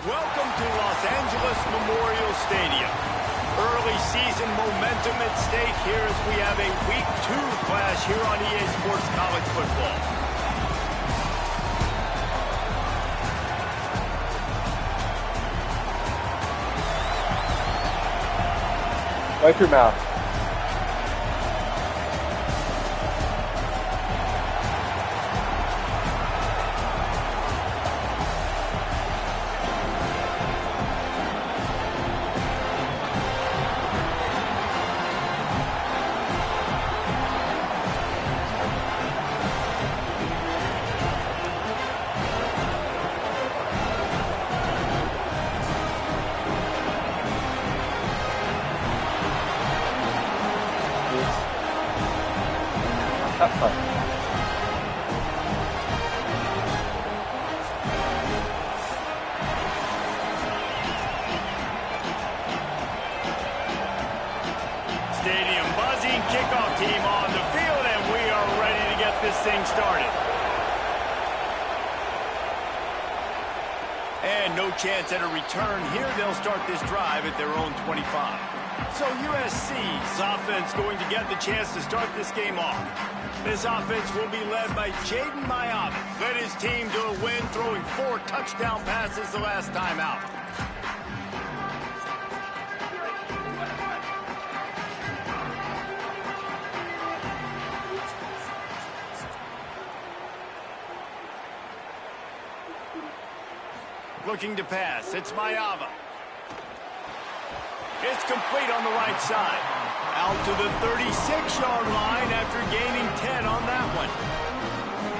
Welcome to Los Angeles Memorial Stadium. Early season momentum at stake here as we have a Week 2 clash here on EA Sports College Football. Wipe your mouth. Stadium buzzing, kickoff team on the field, and we are ready to get this thing started. And no chance at a return here. They'll start this drive at their own 25. So USC's offense going to get the chance to start this game off. This offense will be led by Jayden Maiava. Led his team to a win, throwing 4 touchdown passes the last time out. Looking to pass. It's Maiava. It's complete on the right side. Out to the 36-yard line after gaining 10 on that one.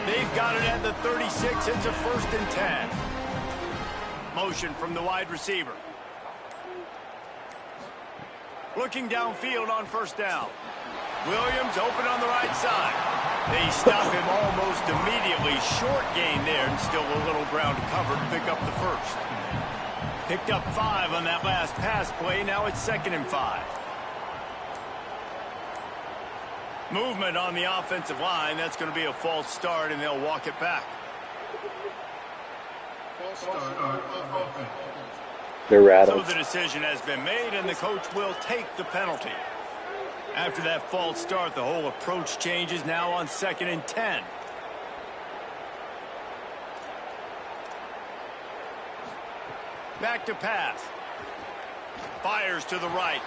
They've got it at the 36. It's a 1st and 10. Motion from the wide receiver. Looking downfield on 1st down. Williams open on the right side. They stop him almost immediately. Short gain there, and still a little ground covered to pick up the 1st. Picked up 5 on that last pass play. Now it's 2nd and 5. Movement on the offensive line. That's going to be a false start, and they'll walk it back. They're rattled. So the decision has been made, and the coach will take the penalty. After that false start, the whole approach changes now on 2nd and 10. Back to pass. Fires to the right.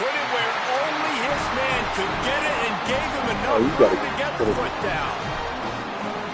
Put it where only his man could get it and gave him enough room to get the foot down.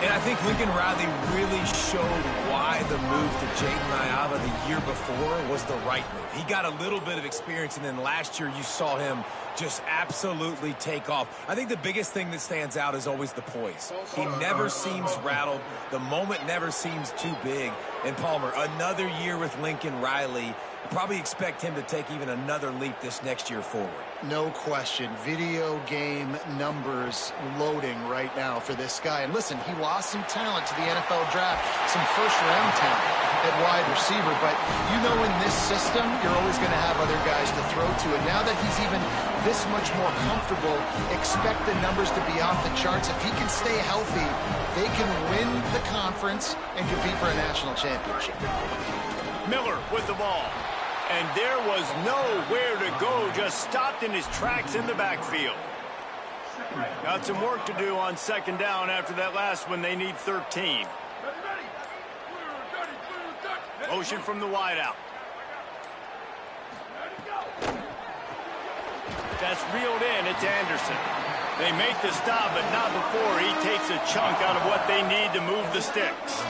And I think Lincoln Riley really showed why the move to Jayden Maiava the year before was the right move. He got a little bit of experience, and then last year you saw him just absolutely take off. I think the biggest thing that stands out is always the poise. He never seems rattled. The moment never seems too big. And Palmer, another year with Lincoln Riley, probably expect him to take even another leap this next year forward. No question. Video game numbers loading right now for this guy. And listen, he lost some talent to the NFL draft, some first-round talent at wide receiver. But you know in this system, you're always going to have other guys to throw to. And now that he's even this much more comfortable, expect the numbers to be off the charts. If he can stay healthy, they can win the conference and compete for a national championship. Miller with the ball. And there was nowhere to go, just stopped in his tracks in the backfield. Got some work to do on second down after that last one. They need 13. Motion from the wideout. That's reeled in. It's Anderson. They make the stop, but not before he takes a chunk out of what they need to move the sticks.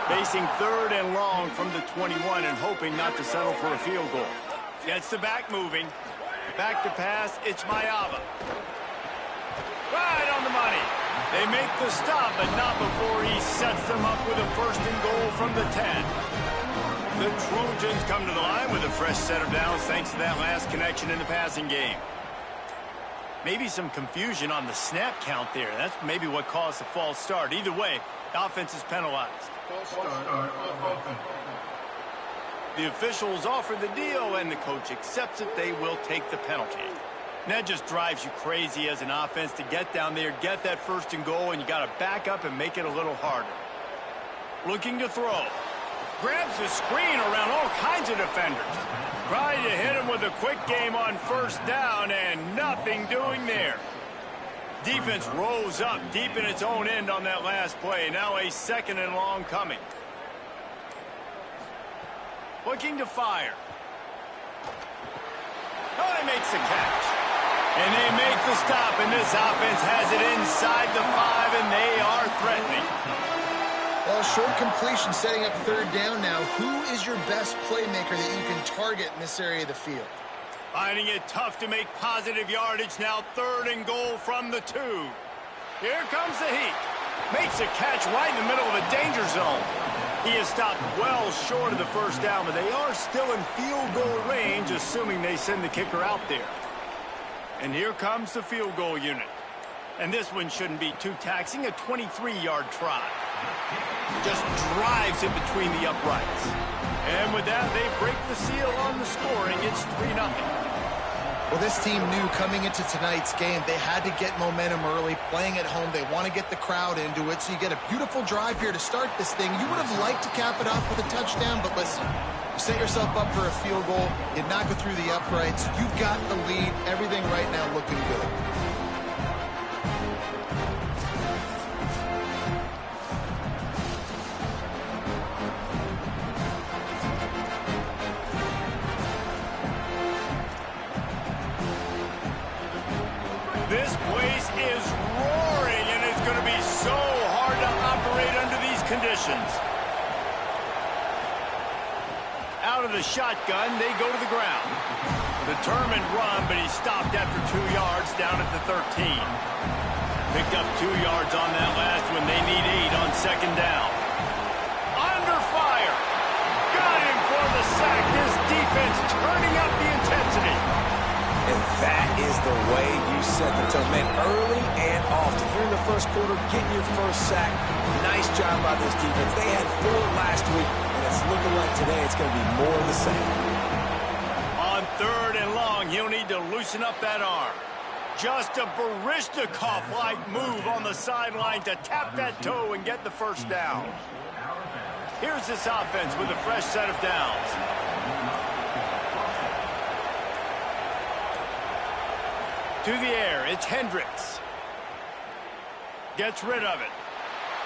Facing third and long from the 21 and hoping not to settle for a field goal. Gets the back moving. Back to pass. It's Maiava. Right on the money. They make the stop, but not before he sets them up with a first and goal from the 10. The Trojans come to the line with a fresh set of downs thanks to that last connection in the passing game. Maybe some confusion on the snap count there. That's maybe what caused the false start. Either way, the offense is penalized. The officials offer the deal, and the coach accepts it. They will take the penalty. And that just drives you crazy as an offense to get down there, get that first and goal, and you got to back up and make it a little harder. Looking to throw. Grabs the screen around all kinds of defenders. Trying to hit him with a quick game on first down, and nothing doing there. Defense rose up deep in its own end on that last play. Now a second and long coming. Looking to fire. Oh, he makes the catch. And they make the stop, and this offense has it inside the 5, and they are threatening. Well, short completion setting up third down now. Who is your best playmaker that you can target in this area of the field? Finding it tough to make positive yardage now. Third and goal from the 2. Here comes the heat. Makes a catch right in the middle of a danger zone. He is stopped well short of the first down, but they are still in field goal range, assuming they send the kicker out there. And here comes the field goal unit. And this one shouldn't be too taxing, a 23-yard try. Just drives in between the uprights. And with that, they break the seal on the scoring. It's 3-0. Well, this team knew coming into tonight's game they had to get momentum early, playing at home. They want to get the crowd into it, so you get a beautiful drive here to start this thing. You would have liked to cap it off with a touchdown, but listen, you set yourself up for a field goal, you knock it through the uprights, you've got the lead, everything right now looking good. This place is roaring, and it's going to be so hard to operate under these conditions. Out of the shotgun, they go to the ground. Determined run, but he stopped after 2 yards down at the 13. Picked up 2 yards on that last one. They need 8 on second down. Under fire. Got him for the sack. This defense turning up the intensity. And that is the way you set the tone. Man, early and often. Here in the first quarter, getting your first sack. Nice job by this defense. They had 4 last week, and it's looking like today it's going to be more of the same. On third and long, he'll need to loosen up that arm. Just a Baryshnikov-like move on the sideline to tap that toe and get the first down. Here's this offense with a fresh set of downs. To the air, it's Hendricks. Gets rid of it.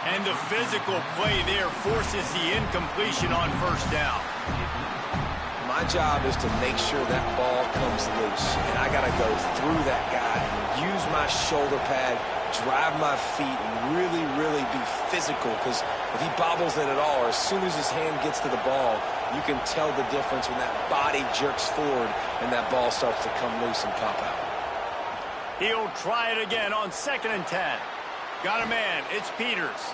And the physical play there forces the incompletion on first down. My job is to make sure that ball comes loose. And I got to go through that guy, use my shoulder pad, drive my feet and really, really be physical, because if he bobbles it at all, or as soon as his hand gets to the ball, you can tell the difference when that body jerks forward and that ball starts to come loose and pop out. He'll try it again on 2nd and 10. Got a man. It's Peters.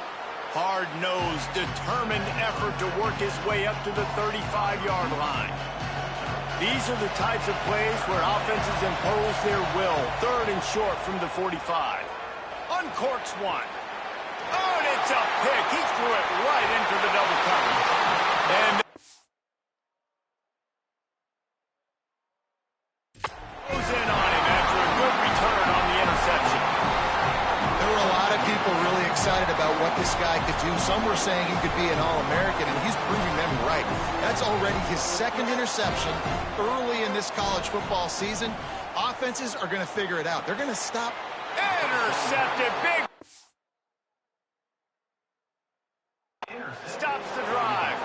Hard-nosed, determined effort to work his way up to the 35-yard line. These are the types of plays where offenses impose their will. 3rd and short from the 45. Uncorks one. Oh, and it's a pick. He threw it right into the double coverage. And goes in on him after a good return on the interception. There were a lot of people really excited about what this guy could do. Some were saying he could be an All-American, and he's proving them right. That's already his 2nd interception early in this college football season. Offenses are going to figure it out. They're going to stop. Intercepted. Big. Stops the drive.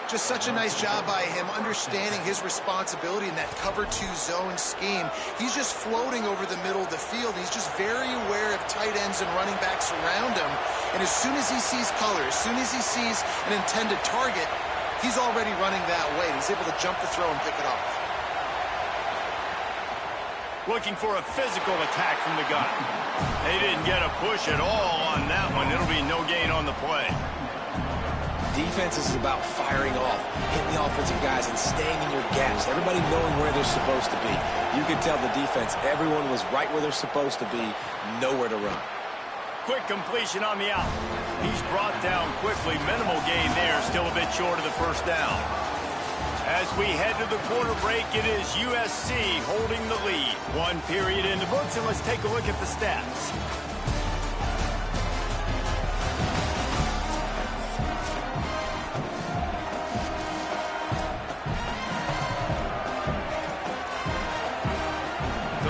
Just such a nice job by him understanding his responsibility in that cover 2 zone scheme. He's just floating over the middle of the field. He's just very aware of tight ends and running backs around him. And as soon as he sees color, as soon as he sees an intended target, he's already running that way. He's able to jump the throw and pick it off. Looking for a physical attack from the gun. They didn't get a push at all on that one. It'll be no gain on the play. Defense is about firing off, hitting the offensive guys, and staying in your gaps. Everybody knowing where they're supposed to be. You can tell the defense, everyone was right where they're supposed to be, nowhere to run. Quick completion on the out. He's brought down quickly. Minimal gain there, still a bit short of the 1st down. As we head to the quarter break, it is USC holding the lead. 1 period in the books, and let's take a look at the stats.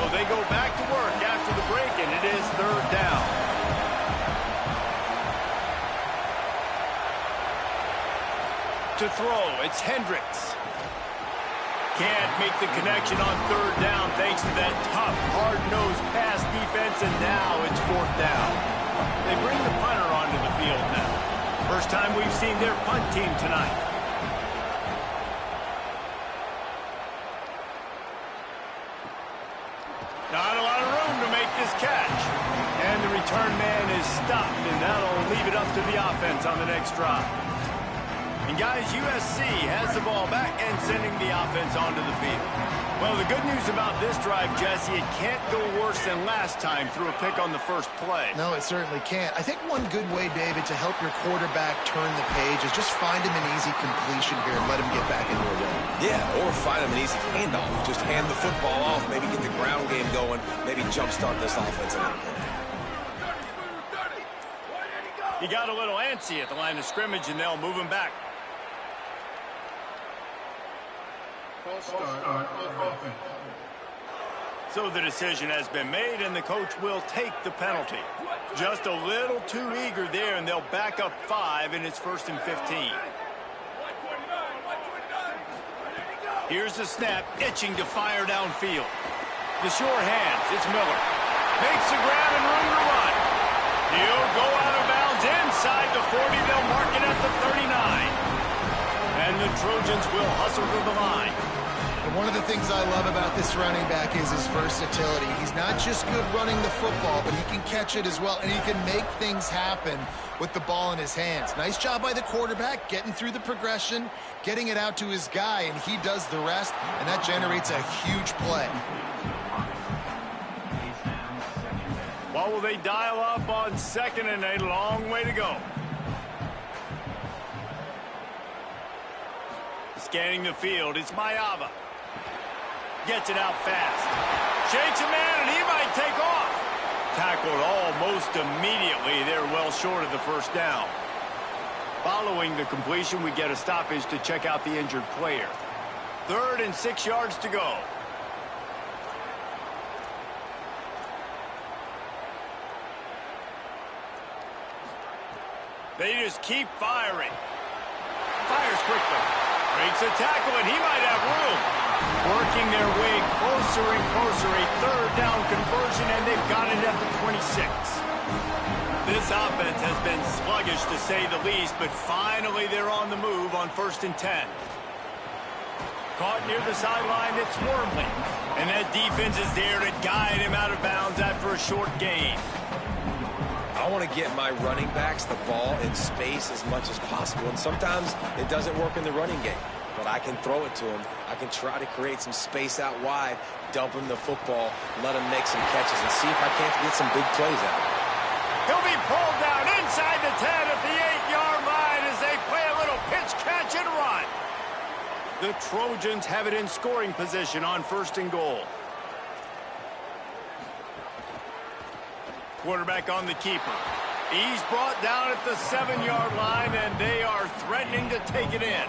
They go back to work after the break, and it is 3rd down. To throw, it's Hendricks. Can't make the connection on 3rd down thanks to that tough, hard-nosed pass defense, and now it's 4th down. They bring the punter onto the field now. First time we've seen their punt team tonight. Not a lot of room to make this catch. And the return man is stopped, and that'll leave it up to the offense on the next drive. And guys, USC has the ball back and sending the offense onto the field. Well, the good news about this drive, Jesse, it can't go worse than last time through a pick on the first play. No, it certainly can't. I think one good way, David, to help your quarterback turn the page is just find him an easy completion here and let him get back into a rhythm. Yeah, or find him an easy handoff. Just hand the football off, maybe get the ground game going, maybe jumpstart this offense a little bit. He got a little antsy at the line of scrimmage, and they'll move him back. So the decision has been made, and the coach will take the penalty. Just a little too eager there, and they'll back up 5, and it's 1st and 15. Here's the snap, itching to fire downfield. The sure hands, it's Miller. Makes the grab and room to run. He'll go out of bounds inside the 40. They'll mark it at the 39. And the Trojans will hustle to the line. And one of the things I love about this running back is his versatility. He's not just good running the football, but he can catch it as well, and he can make things happen with the ball in his hands. Nice job by the quarterback, getting through the progression, getting it out to his guy, and he does the rest, and that generates a huge play. What will they dial up on 2nd and a long way to go? Scanning the field, it's Mayava. Gets it out fast. Shakes a man, and he might take off. Tackled almost immediately. They're well short of the 1st down. Following the completion, we get a stoppage to check out the injured player. 3rd and 6 yards to go. They just keep firing. Fires quickly. Breaks a tackle, and he might have room. Working their way closer and closer, a third down conversion, and they've got it at the 26. This offense has been sluggish to say the least, but finally they're on the move on 1st and 10. Caught near the sideline, it's Wormley. And that defense is there to guide him out of bounds after a short gain. I want to get my running backs the ball in space as much as possible. And sometimes it doesn't work in the running game. But I can throw it to him. I can try to create some space out wide, dump him the football, let him make some catches, and see if I can't get some big plays out of it. He'll be pulled down inside the 10 at the 8-yard line as they play a little pitch, catch, and run. The Trojans have it in scoring position on 1st and goal. Quarterback on the keeper. He's brought down at the 7-yard line, and they are threatening to take it in.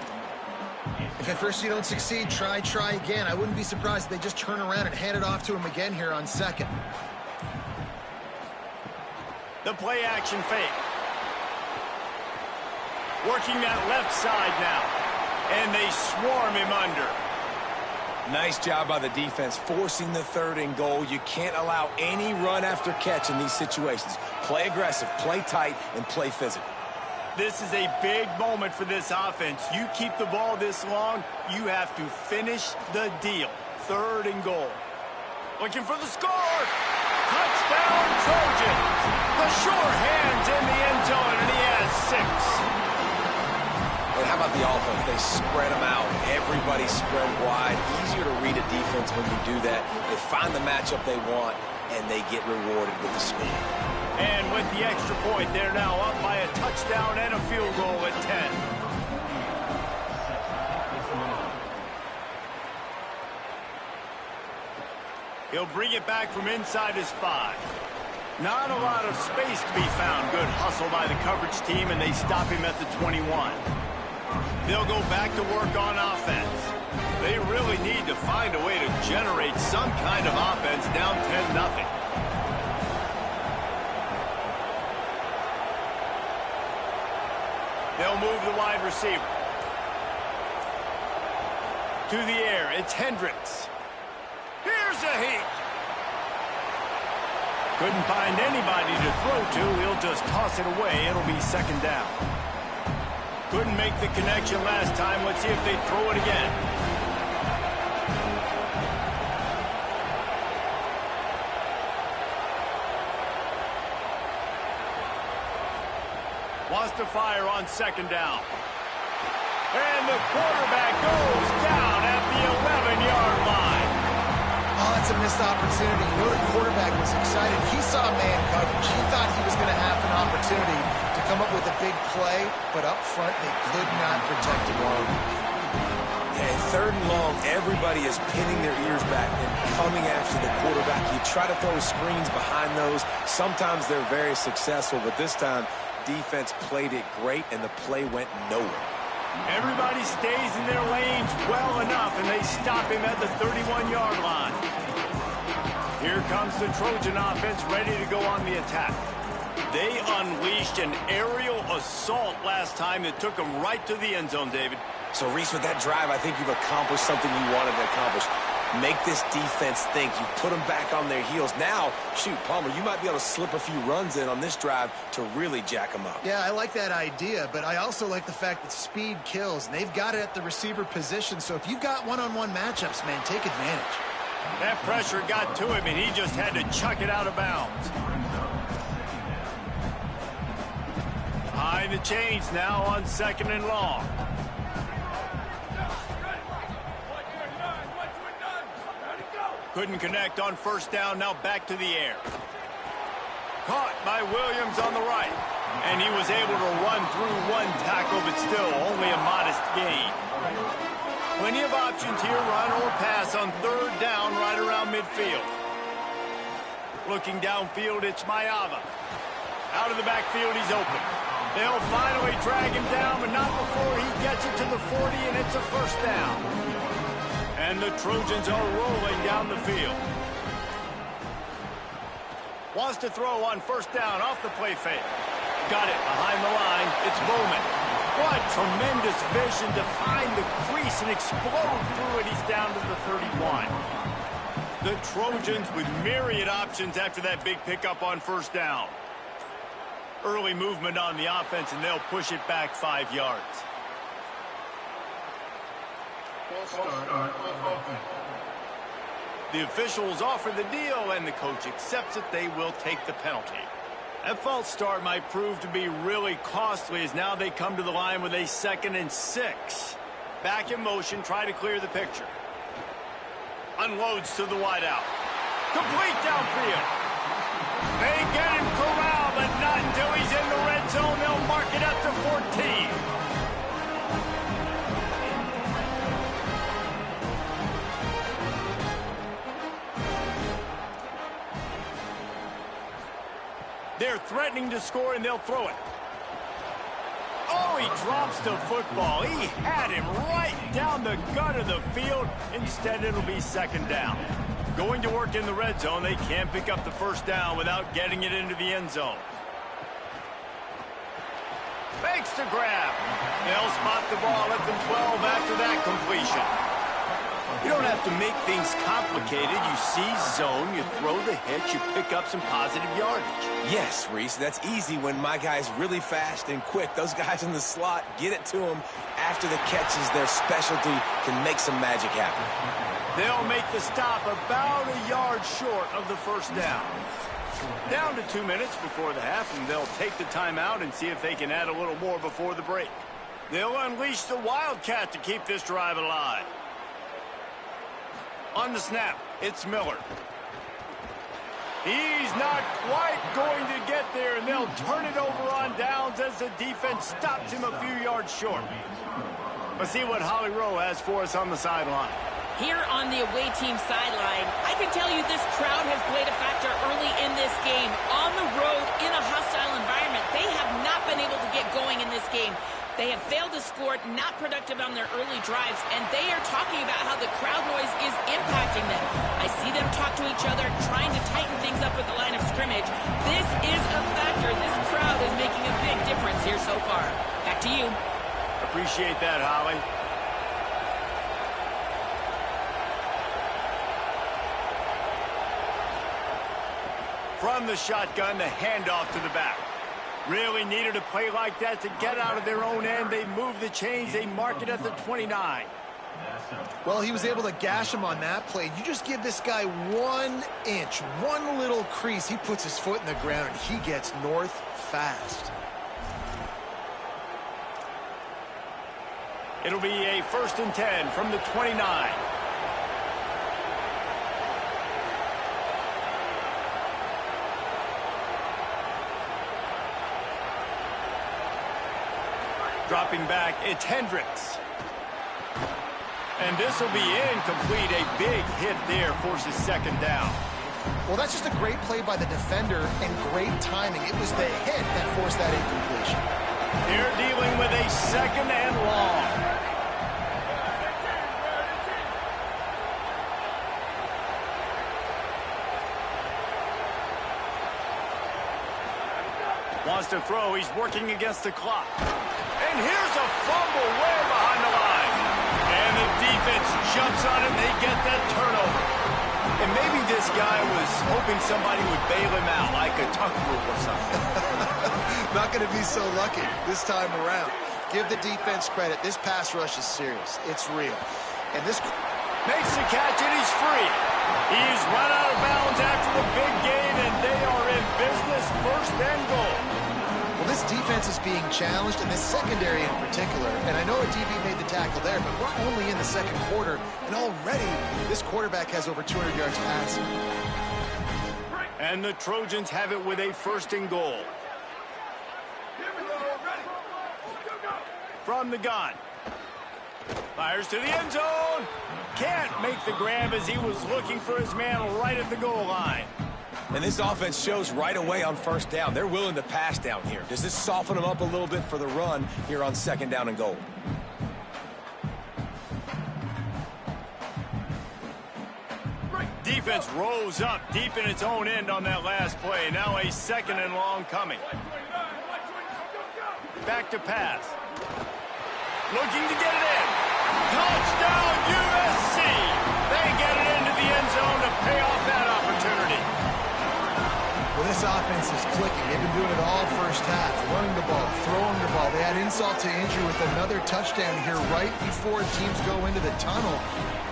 If at first you don't succeed, try again. I wouldn't be surprised if they just turn around and hand it off to him again here on 2nd. The play action fake. Working that left side now. And they swarm him under. Nice job by the defense, forcing the 3rd and goal. You can't allow any run after catch in these situations. Play aggressive, play tight, and play physical. This is a big moment for this offense. You keep the ball this long, you have to finish the deal. 3rd and goal. Looking for the score. Touchdown, Trojans. The sure hands in the end zone, and he has 6. And how about the offense? They spread them out. Everybody spread wide. Easier to read a defense when you do that. They find the matchup they want, and they get rewarded with the score. And with the extra point, they're now up by a touchdown and a field goal at 10. He'll bring it back from inside his 5. Not a lot of space to be found. Good hustle by the coverage team, and they stop him at the 21. They'll go back to work on offense. They really need to find a way to generate some kind of offense down 10-0. They'll move the wide receiver. To the air, it's Hendricks. Here's a heat. Couldn't find anybody to throw to. He'll just toss it away. It'll be 2nd down. Couldn't make the connection last time. Let's see if they throw it again. Wants to fire on 2nd down. And the quarterback goes down at the 11-yard line. Oh, that's a missed opportunity. You know the quarterback was excited. He saw man coverage. He thought he was going to have an opportunity to come up with a big play, but up front they could not protect him long. And 3rd and long, everybody is pinning their ears back and coming after the quarterback. You try to throw screens behind those. Sometimes they're very successful, but this time defense played it great and the play went nowhere. Everybody stays in their lanes well enough, and they stop him at the 31-yard line. Here comes the Trojan offense ready to go on the attack. They unleashed an aerial assault last time that took them right to the end zone, David. So, Reese, with that drive, I think you've accomplished something you wanted to accomplish. Make this defense think. You put them back on their heels. Now, shoot, Palmer, you might be able to slip a few runs in on this drive to really jack them up. Yeah, I like that idea, but I also like the fact that speed kills, and they've got it at the receiver position. So if you've got one-on-one matchups, man, take advantage. That pressure got to him, and he just had to chuck it out of bounds. Behind the chains now on 2nd and long. Couldn't connect on 1st down, now back to the air. Caught by Williams on the right. And he was able to run through one tackle, but still only a modest gain. Plenty of options here, run or pass on 3rd down right around midfield. Looking downfield, it's Maiava. Out of the backfield, he's open. They'll finally drag him down, but not before he gets it to the 40, and it's a 1st down. And the Trojans are rolling down the field. Wants to throw on 1st down off the play fake. Got it behind the line. It's Bowman. What tremendous vision to find the crease and explode through it. He's down to the 31. The Trojans with myriad options after that big pickup on first down. Early movement on the offense, and they'll push it back 5 yards. The officials offer the deal, and the coach accepts it. They will take the penalty. That false start might prove to be really costly as now they come to the line with a 2nd and 6. Back in motion, try to clear the picture. Unloads to the wideout. Complete downfield. They get him corralled, but not until he's in the red zone. They'll mark it up to 14. They're threatening to score, and they'll throw it. Oh, he drops the football. He had him right down the gut of the field. Instead, it'll be 2nd down. Going to work in the red zone, they can't pick up the first down without getting it into the end zone. Makes the grab. They'll spot the ball at the 12 after that completion. You don't have to make things complicated. You see zone, you throw the hitch, you pick up some positive yardage. Yes, Reese, that's easy when my guy's really fast and quick. Those guys in the slot, get it to them after the catches. Their specialty can make some magic happen. They'll make the stop about a yard short of the first down. Down to 2 minutes before the half, and they'll take the timeout and see if they can add a little more before the break. They'll unleash the Wildcat to keep this drive alive. On the snap, it's Miller. He's not quite going to get there, and they'll turn it over on downs as the defense stops him a few yards short. Let's see what Holly Rowe has for us on the sideline. Here on the away team sideline, I can tell you this crowd has played a factor early in this game. On the road, in a hostile environment, they have not been able to get going in this game. They have failed to score, not productive on their early drives, and they are talking about how the crowd noise is impacting them. I see them talk to each other, trying to tighten things up at the line of scrimmage. This is a factor. This crowd is making a big difference here so far. Back to you. Appreciate that, Holly. From the shotgun, the handoff to the back. Really needed a play like that to get out of their own end. They move the chains. They mark it at the 29. Well, he was able to gash him on that play. You just give this guy 1 inch, one little crease. He puts his foot in the ground, and he gets north fast. It'll be a 1st and 10 from the 29. Dropping back, it's Hendricks. And this will be incomplete. A big hit there forces 2nd down. Well, that's just a great play by the defender and great timing. It was the hit that forced that incompletion. They're dealing with a 2nd and long. Wants to throw. He's working against the clock. And here's a fumble way behind the line. And the defense jumps on it. They get that turnover. And maybe this guy was hoping somebody would bail him out, like a tuck group or something. Not going to be so lucky this time around. Give the defense credit. This pass rush is serious. It's real. And this makes the catch, and he's free. He's run out of bounds after the big gain, and they are in business. 1st and goal. Well, this defense is being challenged, and this secondary in particular. And I know a DB made the tackle there, but we're only in the 2nd quarter, and already this quarterback has over 200 yards passing. And the Trojans have it with a 1st and goal. From the gun. Fires to the end zone. Can't make the grab as he was looking for his man right at the goal line. And this offense shows right away on 1st down. They're willing to pass down here. Does this soften them up a little bit for the run here on 2nd down and goal? Defense rose up deep in its own end on that last play. Now a 2nd and long coming. Back to pass. Looking to get it in. Touchdown, USC! They get it into the end zone to pay off that opportunity. Well, this offense is clicking. They've been doing it all first half. Running the ball, throwing the ball. They had insult to injury with another touchdown here right before teams go into the tunnel.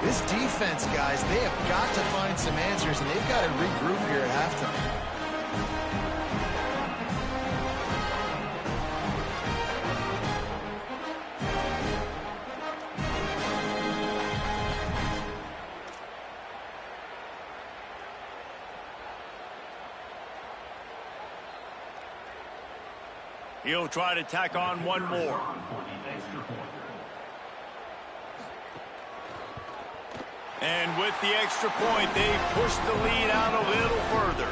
This defense, guys, they have got to find some answers, and they've got to regroup here at halftime. He'll try to tack on one more. And with the extra point, they push the lead out a little further.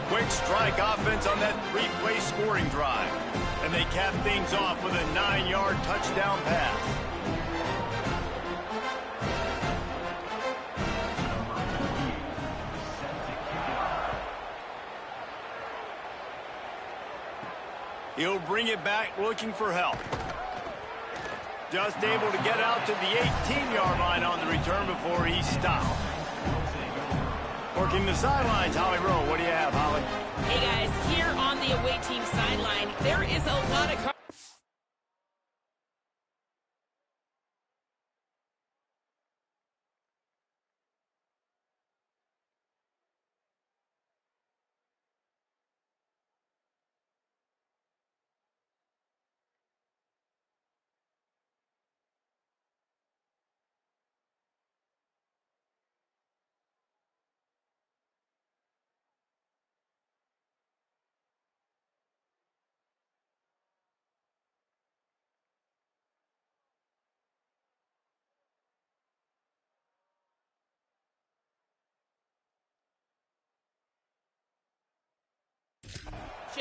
Quick strike offense on that three-play scoring drive. And they cap things off with a 9-yard touchdown pass. He'll bring it back looking for help. Just able to get out to the 18-yard line on the return before he's stopped. Working the sidelines, Holly Rowe. What do you have, Holly? Hey, guys, here on the away team sideline, there is a lot of...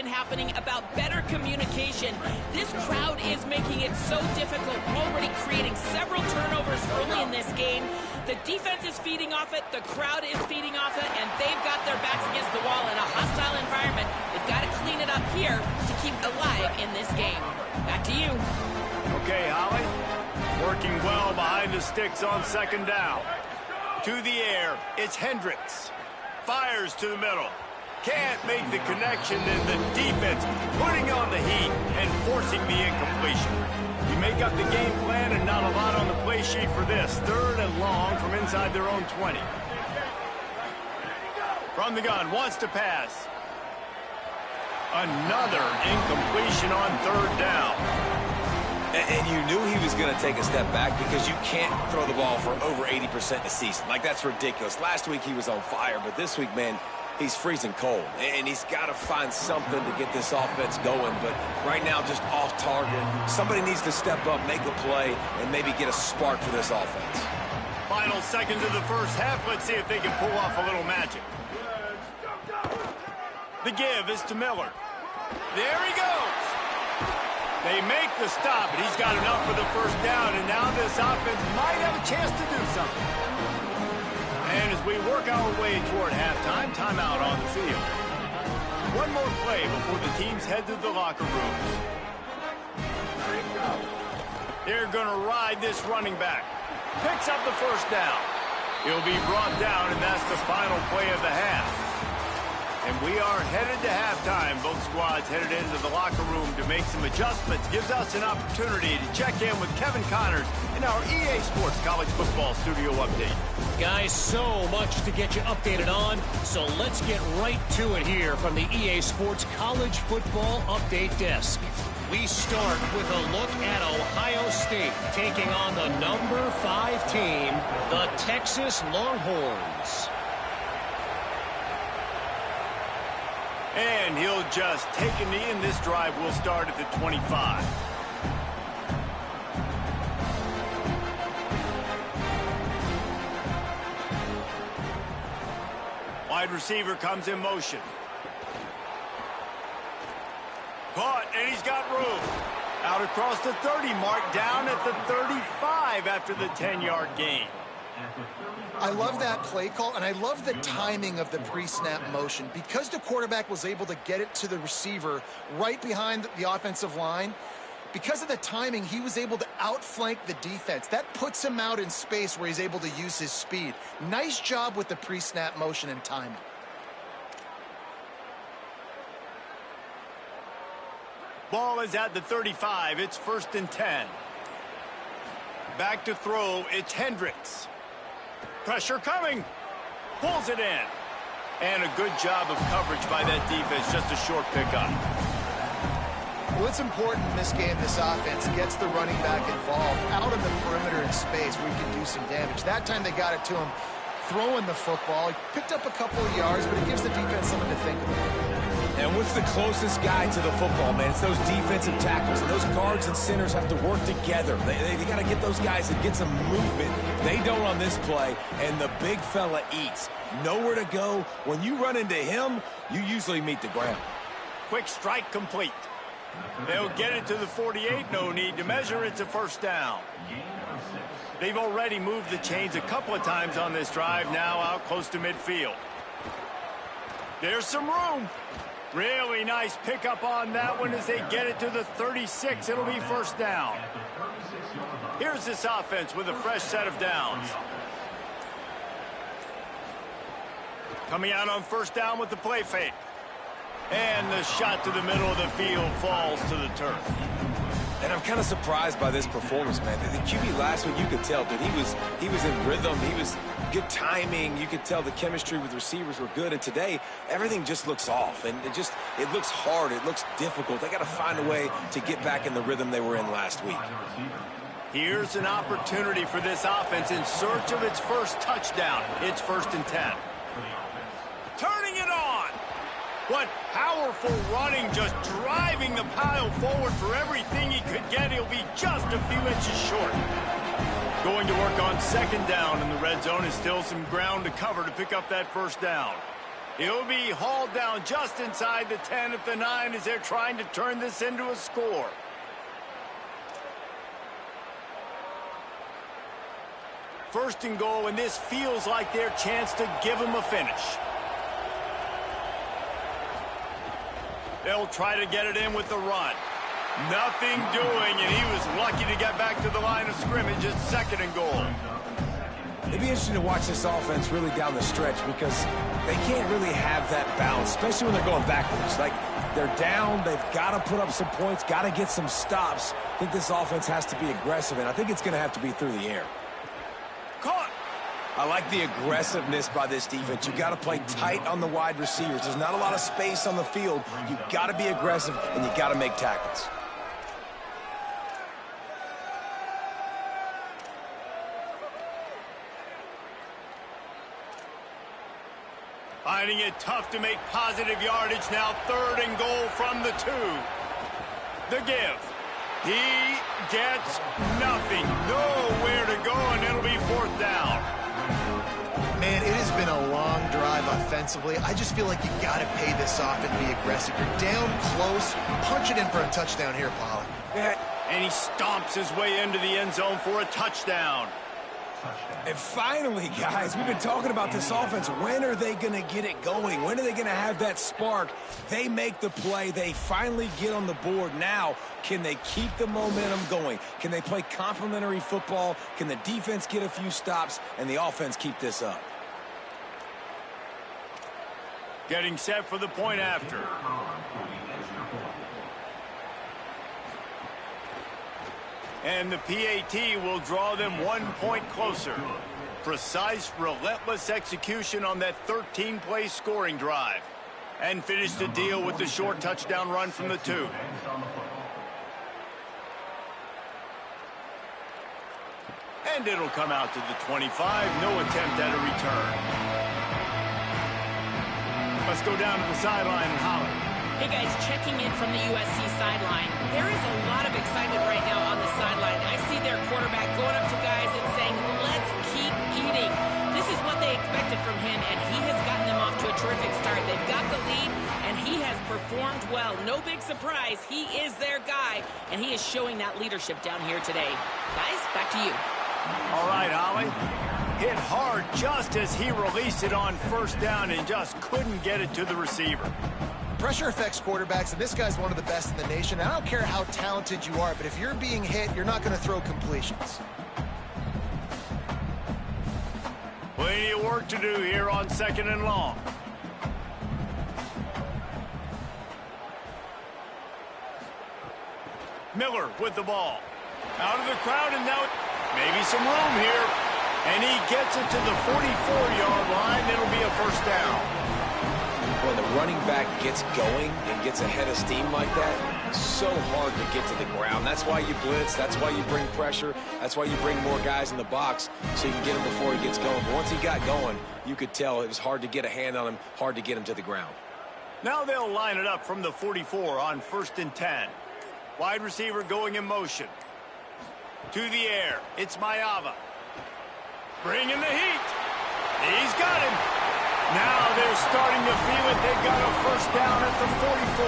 happening about better communication. This crowd is making it so difficult, already creating several turnovers early in this game. The defense is feeding off it, the crowd is feeding off it, and they've got their backs against the wall in a hostile environment. They've got to clean it up here to keep alive in this game. Back to you. Okay, Holly. Working well behind the sticks on second down. To the air, it's Hendricks. Fires to the middle. Can't make the connection, and the defense putting on the heat and forcing the incompletion. You make up the game plan and not a lot on the play sheet for this. 3rd and long from inside their own 20. From the gun, wants to pass. Another incompletion on 3rd down. And you knew he was going to take a step back because you can't throw the ball for over 80% a season. Like, that's ridiculous. Last week he was on fire, but this week, man, he's freezing cold, and he's got to find something to get this offense going. But right now, just off target. Somebody needs to step up, make a play, and maybe get a spark for this offense. Final seconds of the first half. Let's see if they can pull off a little magic. The give is to Miller. There he goes. They make the stop, but he's got enough for the first down, and now this offense might have a chance to do something. And as we work our way toward halftime, timeout on the field. One more play before the teams head to the locker rooms. They're going to ride this running back. Picks up the first down. He'll be brought down, and that's the final play of the half. And we are headed to halftime. Both squads headed into the locker room to make some adjustments. Gives us an opportunity to check in with Kevin Connors in our EA Sports College Football Studio Update. Guys, so much to get you updated on, so let's get right to it here from the EA Sports College Football Update Desk. We start with a look at Ohio State taking on the number 5 team, the Texas Longhorns. And he'll just take a knee, and this drive will start at the 25. Wide receiver comes in motion. Caught, and he's got room. Out across the 30 mark, down at the 35 after the 10-yard gain. I love that play call, and I love the timing of the pre-snap motion. Because the quarterback was able to get it to the receiver right behind the offensive line, because of the timing, he was able to outflank the defense. That puts him out in space where he's able to use his speed. Nice job with the pre-snap motion and timing. Ball is at the 35. It's 1st and 10. Back to throw. It's Hendricks. Pressure coming. Pulls it in. And a good job of coverage by that defense. Just a short pickup. Well, it's important in this game, this offense gets the running back involved out of the perimeter in space where he can do some damage. That time they got it to him throwing the football. He picked up a couple of yards, but it gives the defense something to think about. And what's the closest guy to the football, man? It's those defensive tackles. And those guards and centers have to work together. They got to get those guys and get some movement. They don't on this play, and the big fella eats. Nowhere to go. When you run into him, you usually meet the ground. Quick strike complete. They'll get it to the 48. No need to measure. It's a 1st down. They've already moved the chains a couple of times on this drive. Now out close to midfield. There's some room. Really nice pickup on that one as they get it to the 36. It'll be 1st down. Here's this offense with a fresh set of downs. Coming out on 1st down with the play fake. And the shot to the middle of the field falls to the turf. And I'm kind of surprised by this performance, man. The QB last week, you could tell, dude, he was in rhythm. He was good timing. You could tell the chemistry with receivers were good. And today, everything just looks off. And it looks hard. It looks difficult. They got to find a way to get back in the rhythm they were in last week. Here's an opportunity for this offense in search of its first touchdown. It's 1st and 10. Turning it on. What powerful running, just driving the pile forward for everything he could get. He'll be just a few inches short. Going to work on 2nd down in the red zone is still some ground to cover to pick up that 1st down. He'll be hauled down just inside the 10 at the 9 as they're trying to turn this into a score. First and goal, and this feels like their chance to give him a finish. They'll try to get it in with the run. Nothing doing, and he was lucky to get back to the line of scrimmage. It's 2nd and goal. It'd be interesting to watch this offense really down the stretch because they can't really have that balance, especially when they're going backwards. Like, they're down, they've got to put up some points, got to get some stops. I think this offense has to be aggressive, and I think it's going to have to be through the air. Caught. I like the aggressiveness by this defense. You got to play tight on the wide receivers. There's not a lot of space on the field. You got to be aggressive, and you got to make tackles. Finding it tough to make positive yardage now. 3rd and goal from the 2. The give. He gets nothing. Nowhere to go, and it'll be 4th down. Man, it has been a long drive offensively. I just feel like you got to pay this off and be aggressive. You're down close. Punch it in for a touchdown here, Pollard. And he stomps his way into the end zone for a touchdown. And finally, guys, we've been talking about this offense. When are they going to get it going? When are they going to have that spark? They make the play. They finally get on the board. Now, can they keep the momentum going? Can they play complementary football? Can the defense get a few stops and the offense keep this up? Getting set for the point after. And the PAT will draw them 1 point closer. Precise, relentless execution on that 13-play scoring drive. And finish the deal with the short touchdown run from the 2. And it'll come out to the 25. No attempt at a return. Let's go down to the sideline and holler. Hey guys, checking in from the USC sideline. There is a lot of excitement right now on the sideline. I see their quarterback going up to guys and saying, let's keep eating. This is what they expected from him, and he has gotten them off to a terrific start. They've got the lead, and he has performed well. No big surprise. He is their guy, and he is showing that leadership down here today. Guys, back to you. All right, Ollie. Hit hard just as he released it on 1st down and just couldn't get it to the receiver. Pressure affects quarterbacks, and this guy's one of the best in the nation. I don't care how talented you are, but if you're being hit, you're not going to throw completions. Plenty of work to do here on 2nd and long. Miller with the ball. Out of the crowd, and now maybe some room here. And he gets it to the 44-yard line. It'll be a first down. When the running back gets going and gets ahead of steam like that, it's so hard to get to the ground. That's why you blitz. That's why you bring pressure. That's why you bring more guys in the box so you can get him before he gets going. But once he got going, you could tell it was hard to get a hand on him, hard to get him to the ground. Now they'll line it up from the 44 on 1st and 10. Wide receiver going in motion. To the air. It's Maiava. Bringing the heat. He's got him. Now they're starting to feel it. They've got a first down at the 44.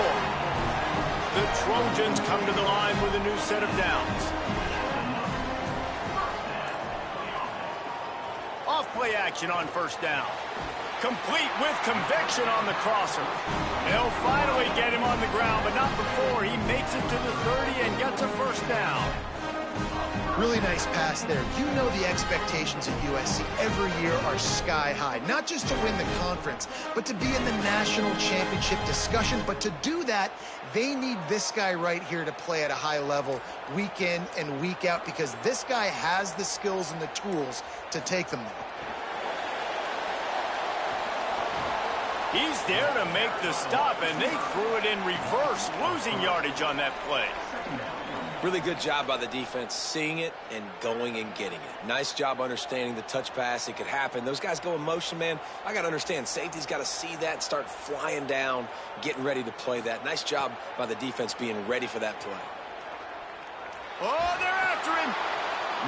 The Trojans come to the line with a new set of downs. Off-play action on first down. Complete with conviction on the crosser. They'll finally get him on the ground, but not before he makes it to the 30 and gets a first down. Really nice pass there. You know the expectations at USC every year are sky high. Not just to win the conference, but to be in the national championship discussion. But to do that, they need this guy right here to play at a high level week in and week out, because this guy has the skills and the tools to take them there. He's there to make the stop, and they threw it in reverse, losing yardage on that play. Really good job by the defense, seeing it and going and getting it. Nice job understanding the touch pass. It could happen. Those guys go in motion, man. I got to understand, safety's got to see that and start flying down, getting ready to play that. Nice job by the defense being ready for that play. Oh, they're after him.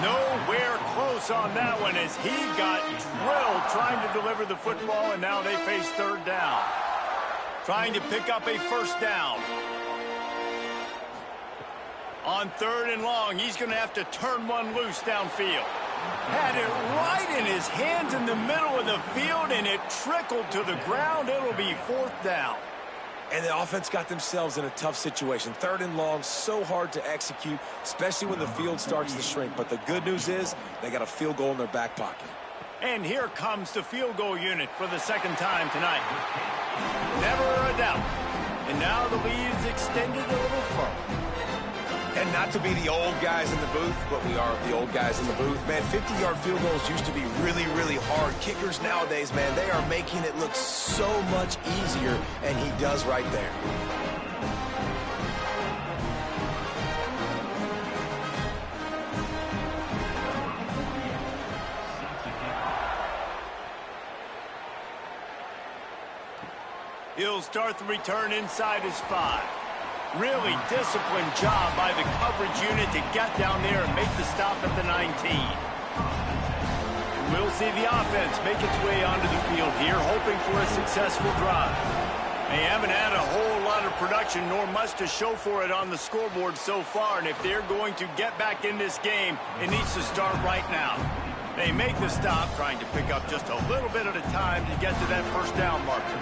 Nowhere close on that one as he got drilled trying to deliver the football, and now they face 3rd down. Trying to pick up a first down. On 3rd and long, he's going to have to turn one loose downfield. Had it right in his hands in the middle of the field, and it trickled to the ground. It'll be 4th down. And the offense got themselves in a tough situation. 3rd and long, so hard to execute, especially when the field starts to shrink. But the good news is they got a field goal in their back pocket. And here comes the field goal unit for the 2nd time tonight. Never a doubt. And now the lead is extended a little further. And not to be the old guys in the booth, but we are the old guys in the booth. Man, 50-yard field goals used to be really, really hard. Kickers nowadays, man, they are making it look so much easier, and he does right there. He'll start the return inside his 5. Really disciplined job by the coverage unit to get down there and make the stop at the 19. We'll see the offense make its way onto the field here, hoping for a successful drive. They haven't had a whole lot of production, nor much to show for it on the scoreboard so far, and if they're going to get back in this game, it needs to start right now. They make the stop, trying to pick up just a little bit at a time to get to that first down marker.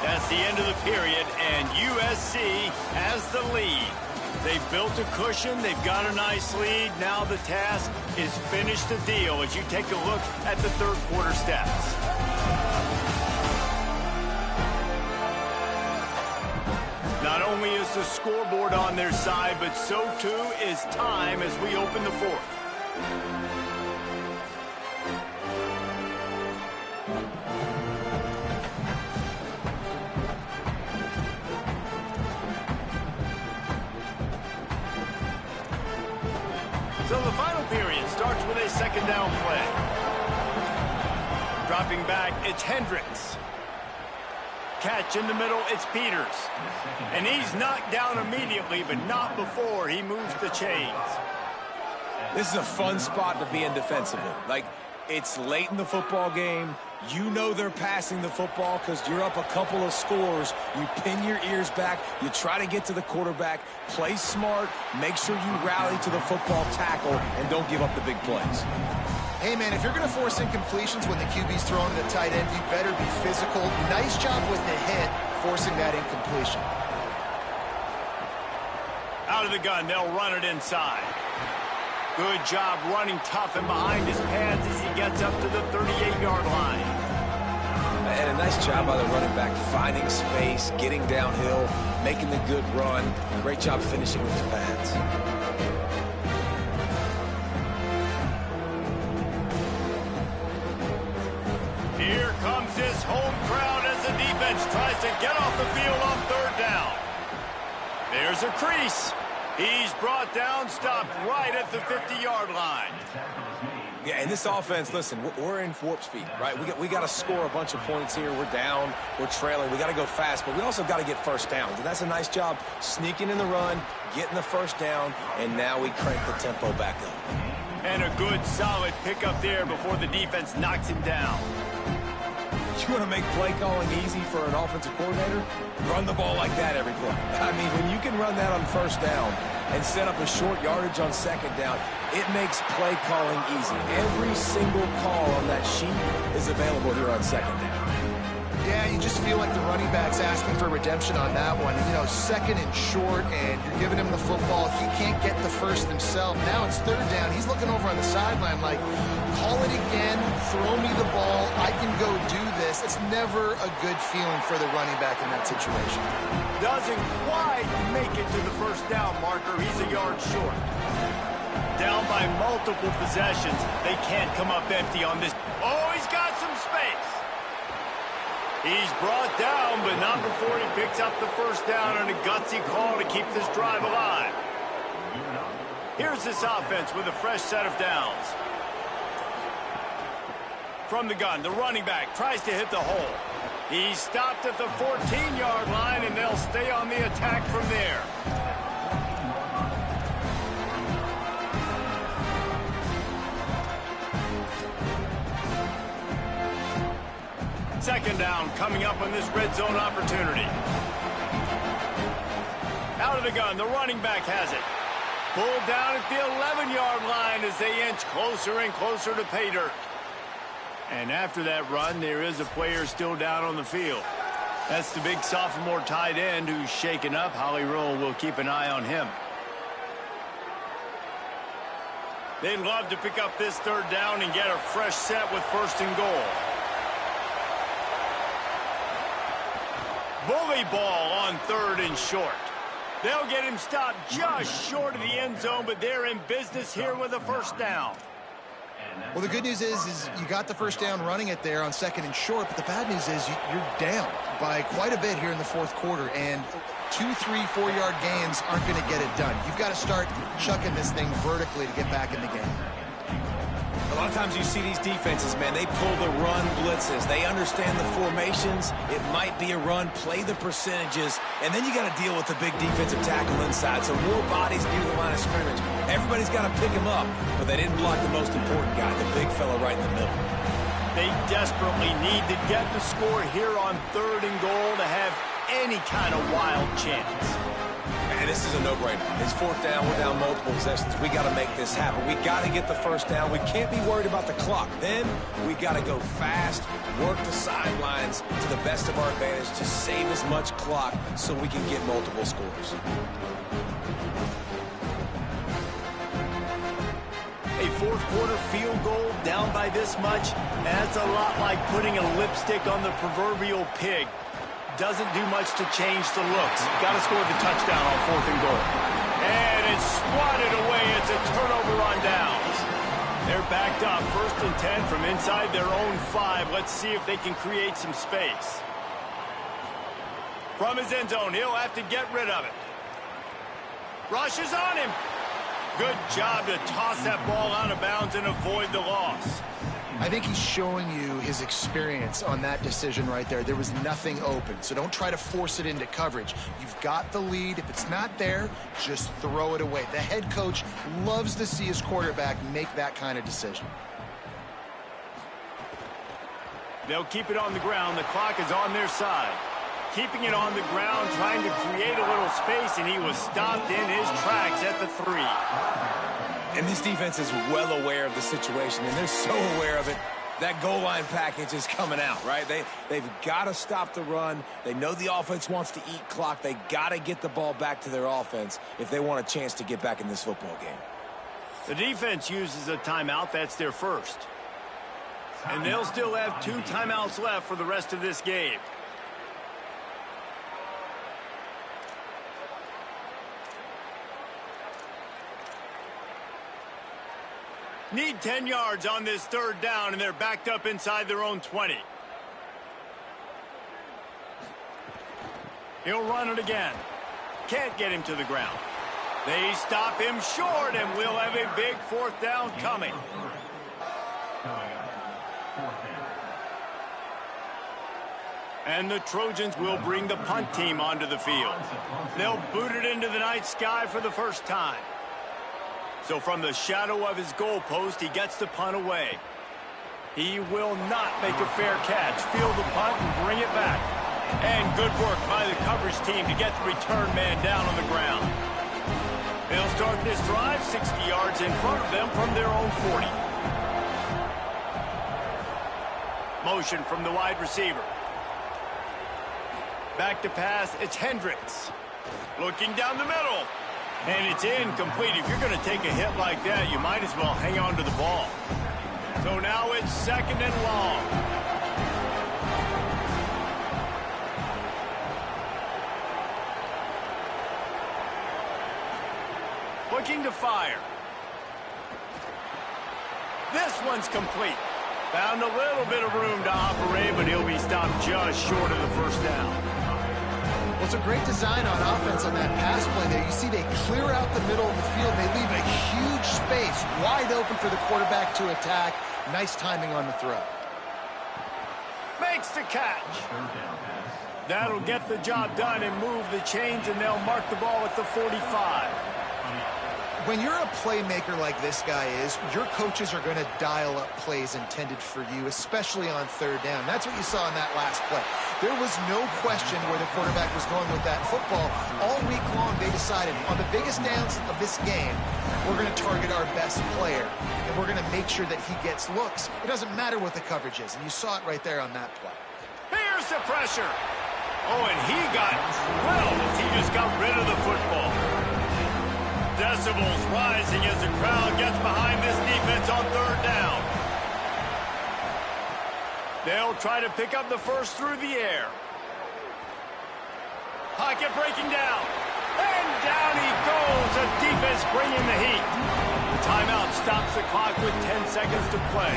That's the end of the period, and USC has the lead. They've built a cushion. They've got a nice lead. Now the task is finish the deal as you take a look at the 3rd quarter stats. Not only is the scoreboard on their side, but so too is time as we open the 4th. So the final period starts with a 2nd down play. Dropping back, it's Hendricks. Catch in the middle, it's Peters. And he's knocked down immediately, but not before he moves the chains. This is a fun spot to be in defensively. Like, it's late in the football game. You know they're passing the football because you're up a couple of scores. You pin your ears back. You try to get to the quarterback. Play smart. Make sure you rally to the football tackle and don't give up the big plays. Hey, man, if you're going to force incompletions when the QB's throwing to the tight end, you better be physical. Nice job with the hit, forcing that incompletion. Out of the gun, they'll run it inside. Good job running tough and behind his pads as he gets up to the 38-yard line. And a nice job by the running back, finding space, getting downhill, making the good run. Great job finishing with his pads. Here comes his home crowd as the defense tries to get off the field on third down. There's a crease. He's brought down, stopped right at the 50-yard line. Yeah, and this offense, listen, we're in warp speed, right? We got to score a bunch of points here. We're down, we're trailing. We got to go fast, but we also got to get first downs. And that's a nice job sneaking in the run, getting the first down, and now we crank the tempo back up. And a good, solid pickup there before the defense knocks him down. You want to make play calling easy for an offensive coordinator? Run the ball like that every play. I mean, when you can run that on first down and set up a short yardage on second down, it makes play calling easy. Every single call on that sheet is available here on second down. Yeah, you just feel like the running back's asking for redemption on that one. You know, second and short, and you're giving him the football. He can't get the first himself. Now it's third down. He's looking over on the sideline like, call it again, throw me the ball, I can go do this. It's never a good feeling for the running back in that situation. Doesn't quite make it to the first down marker. He's a yard short. Down by multiple possessions. They can't come up empty on this. Oh, he's got some space. He's brought down, but not before he picks up the first down and a gutsy call to keep this drive alive. Here's this offense with a fresh set of downs. From the gun, the running back tries to hit the hole. He's stopped at the 14-yard line, and they'll stay on the attack from there. Second down coming up on this red zone opportunity. Out of the gun, the running back has it. Pulled down at the 11-yard line as they inch closer and closer to pay dirt. And after that run, there is a player still down on the field. That's the big sophomore tight end who's shaken up. Holly Rowe will keep an eye on him. They'd love to pick up this third down and get a fresh set with first and goal. Bully ball on third and short. They'll get him stopped just short of the end zone, but they're in business here with a first down. Well, the good news is you got the first down running it there on second and short, but the bad news is you're down by quite a bit here in the fourth quarter, and 2, 3, 4-yard gains aren't going to get it done. You've got to start chucking this thing vertically to get back in the game. A lot of times you see these defenses, man, they pull the run blitzes. They understand the formations. It might be a run, play the percentages, and then you got to deal with the big defensive tackle inside. So more bodies near the line of scrimmage. Everybody's got to pick him up, but they didn't block the most important guy, the big fella right in the middle. They desperately need to get the score here on third and goal to have any kind of wild chance. And this is a no-brainer. It's fourth down. We're down multiple possessions. We got to make this happen. We got to get the first down. We can't be worried about the clock. Then we got to go fast, work the sidelines to the best of our advantage to save as much clock so we can get multiple scores. A fourth quarter field goal down by this much, that's a lot like putting a lipstick on the proverbial pig. Doesn't do much to change the looks. Got to score the touchdown on fourth and goal. And it's swatted away. It's a turnover on downs. They're backed up. First and 10 from inside their own 5. Let's see if they can create some space. From his end zone, he'll have to get rid of it. Rush is on him. Good job to toss that ball out of bounds and avoid the loss. I think he's showing you his experience on that decision right there. There was nothing open, so don't try to force it into coverage. You've got the lead. If it's not there, just throw it away. The head coach loves to see his quarterback make that kind of decision. They'll keep it on the ground. The clock is on their side. Keeping it on the ground, trying to create a little space, and he was stopped in his tracks at the 3. And this defense is well aware of the situation, and they're so aware of it. That goal line package is coming out, right? They've got to stop the run. They know the offense wants to eat clock. They got to get the ball back to their offense if they want a chance to get back in this football game. The defense uses a timeout. That's their first. And they'll still have 2 timeouts left for the rest of this game. Need 10 yards on this 3rd down, and they're backed up inside their own 20. He'll run it again. Can't get him to the ground. They stop him short, and we'll have a big 4th down coming. And the Trojans will bring the punt team onto the field. They'll boot it into the night sky for the first time. So from the shadow of his goalpost, he gets the punt away. He will not make a fair catch. Field the punt and bring it back. And good work by the coverage team to get the return man down on the ground. They'll start this drive 60 yards in front of them from their own 40. Motion from the wide receiver. Back to pass, it's Hendricks. Looking down the middle. And it's incomplete. If you're going to take a hit like that, you might as well hang on to the ball. So now it's 2nd and long. Looking to fire. This one's complete. Found a little bit of room to operate, but he'll be stopped just short of the 1st down. Well, it's a great design on offense on that pass play there. You see they clear out the middle of the field. They leave a huge space wide open for the quarterback to attack. Nice timing on the throw. Makes the catch. That'll get the job done and move the chains, and they'll mark the ball at the 45. When you're a playmaker like this guy is, your coaches are going to dial up plays intended for you, especially on 3rd down. That's what you saw in that last play. There was no question where the quarterback was going with that football. All week long, they decided on the biggest downs of this game, we're going to target our best player, and we're going to make sure that he gets looks. It doesn't matter what the coverage is, and you saw it right there on that play. Here's the pressure. Oh, and he got drilled as he just got rid of the football. Decibels rising as the crowd gets behind this defense on 3rd down. They'll try to pick up the first through the air. Pocket breaking down. And down he goes. The defense bringing the heat. The timeout stops the clock with 10 seconds to play.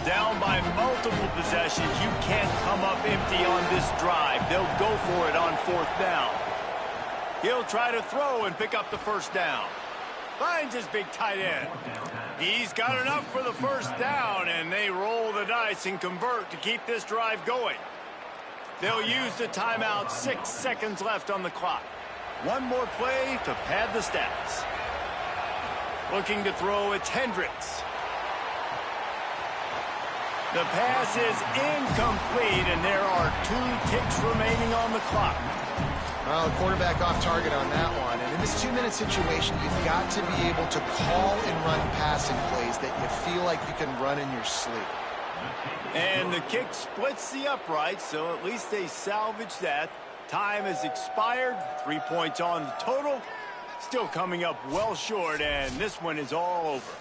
Down by multiple possessions, you can't come up empty on this drive. They'll go for it on 4th down. He'll try to throw and pick up the 1st down. Finds his big tight end. He's got enough for the 1st down, and they roll the dice and convert to keep this drive going. They'll use the timeout. 6 seconds left on the clock. One more play to pad the stats. Looking to throw, it's Hendricks. The pass is incomplete, and there are 2 ticks remaining on the clock. Well, the quarterback off target on that one. And in this 2-minute situation, you've got to be able to call and run passing plays that you feel like you can run in your sleep. And the kick splits the upright, so at least they salvage that. Time has expired. 3 points on the total. Still coming up well short, and this one is all over.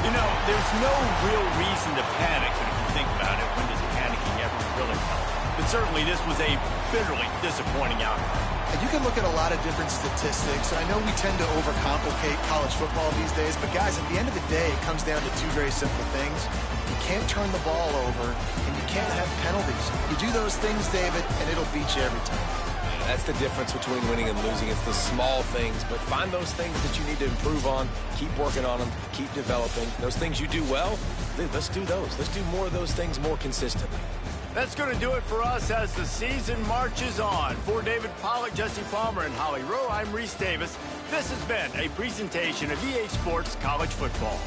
You know, there's no real reason to panic when you think about it. When does panicking ever really help? But certainly this was a bitterly disappointing outcome. And you can look at a lot of different statistics. I know we tend to overcomplicate college football these days, but guys, at the end of the day, it comes down to 2 very simple things. You can't turn the ball over, and you can't have penalties. You do those things, David, and it'll beat you every time. That's the difference between winning and losing. It's the small things, but find those things that you need to improve on. Keep working on them. Keep developing. Those things you do well, let's do those. Let's do more of those things more consistently. That's going to do it for us as the season marches on. For David Pollack, Jesse Palmer, and Holly Rowe, I'm Reese Davis. This has been a presentation of EA Sports College Football.